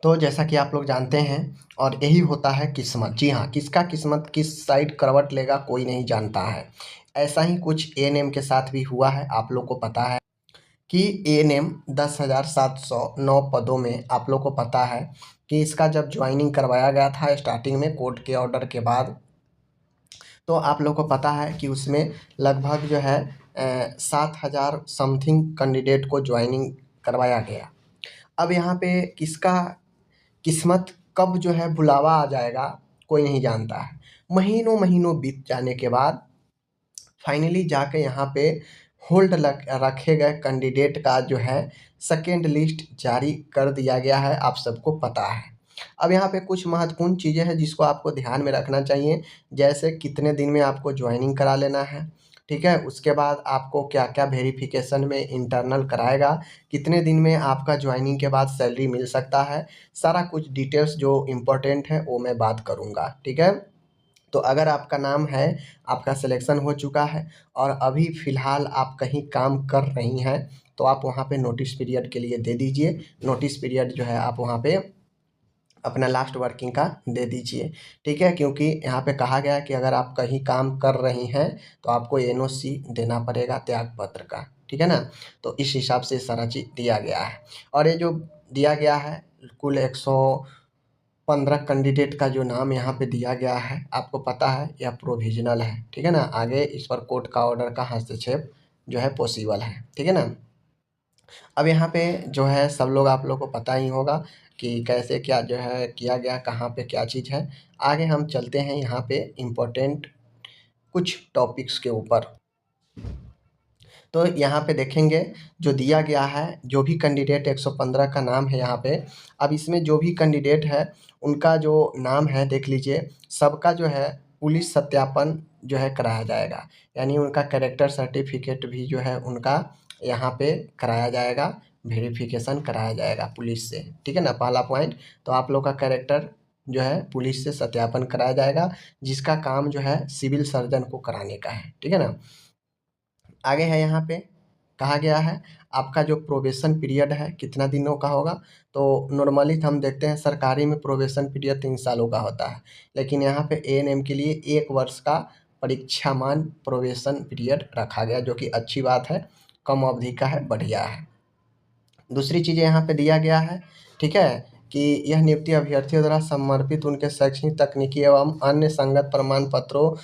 तो जैसा कि आप लोग जानते हैं और यही होता है किस्मत। जी हाँ, किसका किस्मत किस साइड करवट लेगा कोई नहीं जानता है। ऐसा ही कुछ एएनएम के साथ भी हुआ है। आप लोग को पता है कि एएनएम 10,709 पदों में आप लोग को पता है कि इसका जब ज्वाइनिंग करवाया गया था स्टार्टिंग में कोर्ट के ऑर्डर के बाद, तो आप लोग को पता है कि उसमें लगभग जो है 7,000 समथिंग कैंडिडेट को ज्वाइनिंग करवाया गया। अब यहाँ पे किसका किस्मत कब जो है बुलावा आ जाएगा कोई नहीं जानता है। महीनों महीनों बीत जाने के बाद फाइनली जाके यहाँ पे होल्ड रखे गए कैंडिडेट का जो है सेकेंड लिस्ट जारी कर दिया गया है, आप सबको पता है। अब यहाँ पे कुछ महत्वपूर्ण चीज़ें हैं जिसको आपको ध्यान में रखना चाहिए, जैसे कितने दिन में आपको ज्वाइनिंग करा लेना है, ठीक है। उसके बाद आपको क्या क्या वेरिफिकेशन में इंटरनल कराएगा, कितने दिन में आपका ज्वाइनिंग के बाद सैलरी मिल सकता है, सारा कुछ डिटेल्स जो इम्पोर्टेंट है वो मैं बात करूँगा, ठीक है। तो अगर आपका नाम है, आपका सिलेक्शन हो चुका है और अभी फ़िलहाल आप कहीं काम कर रही हैं, तो आप वहाँ पे नोटिस पीरियड के लिए दे दीजिए। नोटिस पीरियड जो है आप वहाँ पे अपना लास्ट वर्किंग का दे दीजिए, ठीक है। क्योंकि यहाँ पे कहा गया है कि अगर आप कहीं काम कर रही हैं तो आपको एनओसी देना पड़ेगा त्याग पत्र का, ठीक है ना। तो इस हिसाब से सारा चीज़ दिया गया है। और ये जो दिया गया है कुल 115 कैंडिडेट का जो नाम यहाँ पे दिया गया है, आपको पता है यह प्रोविजनल है, ठीक है ना। आगे इस पर कोर्ट का ऑर्डर का हस्तक्षेप जो है पॉसिबल है, ठीक है ना। अब यहाँ पे जो है सब लोग आप लोग को पता ही होगा कि कैसे क्या जो है किया गया, कहाँ पे क्या चीज़ है। आगे हम चलते हैं यहाँ पे इम्पोर्टेंट कुछ टॉपिक्स के ऊपर। तो यहाँ पे देखेंगे जो दिया गया है, जो भी कैंडिडेट 115 का नाम है यहाँ पे। अब इसमें जो भी कैंडिडेट है उनका जो नाम है देख लीजिए, सबका जो है पुलिस सत्यापन जो है कराया जाएगा, यानी उनका कैरेक्टर सर्टिफिकेट भी जो है उनका यहाँ पे कराया जाएगा, वेरिफिकेशन कराया जाएगा पुलिस से, ठीक है ना। पहला पॉइंट तो आप लोग का कैरेक्टर जो है पुलिस से सत्यापन कराया जाएगा, जिसका काम जो है सिविल सर्जन को कराने का है, ठीक है ना। आगे है यहाँ पे कहा गया है आपका जो प्रोबेशन पीरियड है कितना दिनों का होगा। तो नॉर्मली हम देखते हैं सरकारी में प्रोबेशन पीरियड 3 सालों का होता है, लेकिन यहाँ पे एएनएम के लिए 1 वर्ष का परीक्षामान प्रोबेशन पीरियड रखा गया, जो कि अच्छी बात है, कम अवधि का है, बढ़िया है। दूसरी चीज़ यहाँ पे दिया गया है, ठीक है, कि यह नियुक्ति अभ्यर्थियों द्वारा समर्पित उनके शैक्षणिक, तकनीकी एवं अन्य संगत प्रमाण पत्रों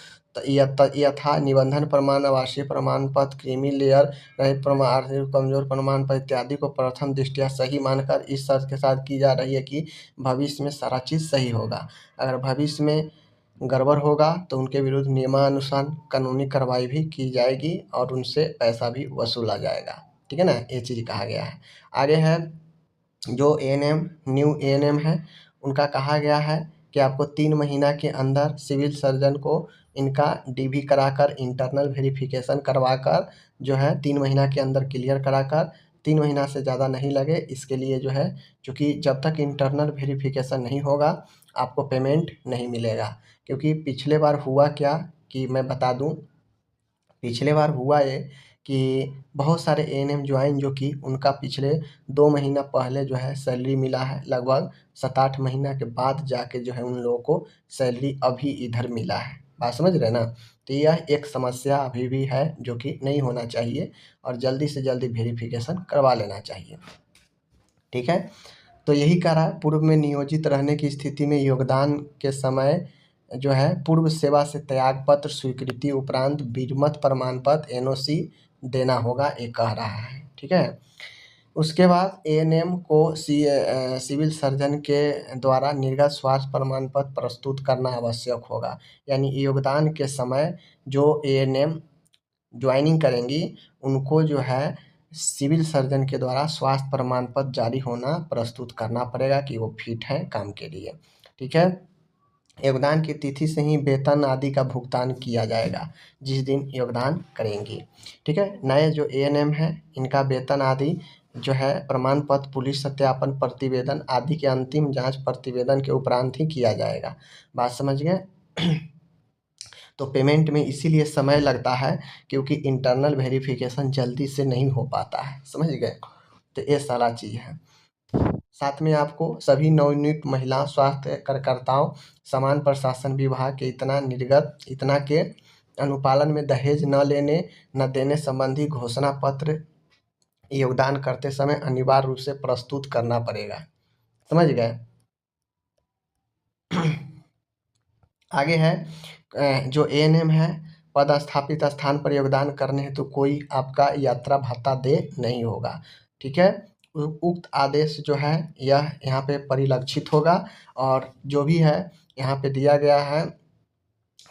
यथा निबंधन प्रमाण, आवासीय प्रमाण पत्र, क्रीमी लेयर रहित प्रमाण, आर्थिक कमजोर प्रमाण पत्र इत्यादि को प्रथम दृष्टया सही मानकर इस शर्त के साथ की जा रही है कि भविष्य में सारा चीज़ सही होगा। अगर भविष्य में गड़बड़ होगा तो उनके विरुद्ध नियमानुसार कानूनी कार्रवाई भी की जाएगी और उनसे पैसा भी वसूला जाएगा, ठीक है ना। ये चीज़ कहा गया है। आगे है जो एएनएम न्यू एएनएम है उनका कहा गया है कि आपको 3 महीना के अंदर सिविल सर्जन को इनका डीवी कराकर इंटरनल वेरिफिकेशन करवाकर जो है 3 महीना के अंदर क्लियर कराकर, 3 महीना से ज़्यादा नहीं लगे इसके लिए जो है, क्योंकि जब तक इंटरनल वेरिफिकेशन नहीं होगा आपको पेमेंट नहीं मिलेगा। क्योंकि पिछले बार हुआ क्या कि मैं बता दूं, पिछले बार हुआ ये कि बहुत सारे एएनएम ज्वाइन जो कि उनका पिछले 2 महीना पहले जो है सैलरी मिला है, लगभग 7-8 महीना के बाद जाके जो है उन लोगों को सैलरी अभी इधर मिला है। बात समझ रहे ना। तो यह एक समस्या अभी भी है जो कि नहीं होना चाहिए और जल्दी से जल्दी वेरिफिकेशन करवा लेना चाहिए, ठीक है। तो यही कह रहा है पूर्व में नियोजित रहने की स्थिति में योगदान के समय जो है पूर्व सेवा से त्याग पत्र स्वीकृति उपरांत विरमत प्रमाण पत्र एनओसी देना होगा, ये कह रहा है, ठीक है। उसके बाद एएनएम को सिविल सर्जन के द्वारा निर्गत स्वास्थ्य प्रमाण पत्र प्रस्तुत करना आवश्यक होगा, यानी योगदान के समय जो एएनएम ज्वाइनिंग करेंगी उनको जो है सिविल सर्जन के द्वारा स्वास्थ्य प्रमाण पत्र जारी होना प्रस्तुत करना पड़ेगा कि वो फिट हैं काम के लिए, ठीक है। योगदान की तिथि से ही वेतन आदि का भुगतान किया जाएगा जिस दिन योगदान करेंगी, ठीक है। नए जो एएनएम है इनका वेतन आदि जो है प्रमाण पत्र, पुलिस सत्यापन प्रतिवेदन आदि के अंतिम जांच प्रतिवेदन के उपरांत ही किया जाएगा। बात समझ गए। तो पेमेंट में इसीलिए समय लगता है क्योंकि इंटरनल वेरिफिकेशन जल्दी से नहीं हो पाता है, समझ गए। तो ये सारा चीज़ है। साथ में आपको सभी नवनियुक्त महिला स्वास्थ्य कार्यकर्ताओं समान प्रशासन विभाग के इतना के अनुपालन में दहेज न लेने न देने संबंधी घोषणा पत्र योगदान करते समय अनिवार्य रूप से प्रस्तुत करना पड़ेगा। समझ गए। आगे है जो एएनएम है पदस्थापित स्थान पर योगदान करने हेतु तो कोई आपका यात्रा भत्ता दे नहीं होगा। ठीक है। उक्त आदेश जो है यह यहाँ पे परिलक्षित होगा और जो भी है यहाँ पे दिया गया है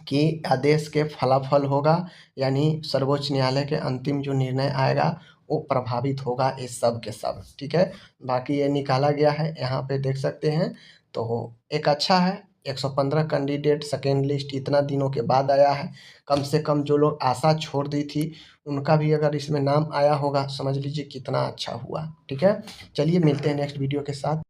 कि आदेश के फलाफल होगा, यानी सर्वोच्च न्यायालय के अंतिम जो निर्णय आएगा वो प्रभावित होगा ये सब के सब। ठीक है। बाकी ये निकाला गया है, यहाँ पे देख सकते हैं। तो एक अच्छा है 115 कैंडिडेट सेकेंड लिस्ट इतना दिनों के बाद आया है। कम से कम जो लोग आशा छोड़ दी थी उनका भी अगर इसमें नाम आया होगा समझ लीजिए कितना अच्छा हुआ। ठीक है। चलिए मिलते हैं नेक्स्ट वीडियो के साथ।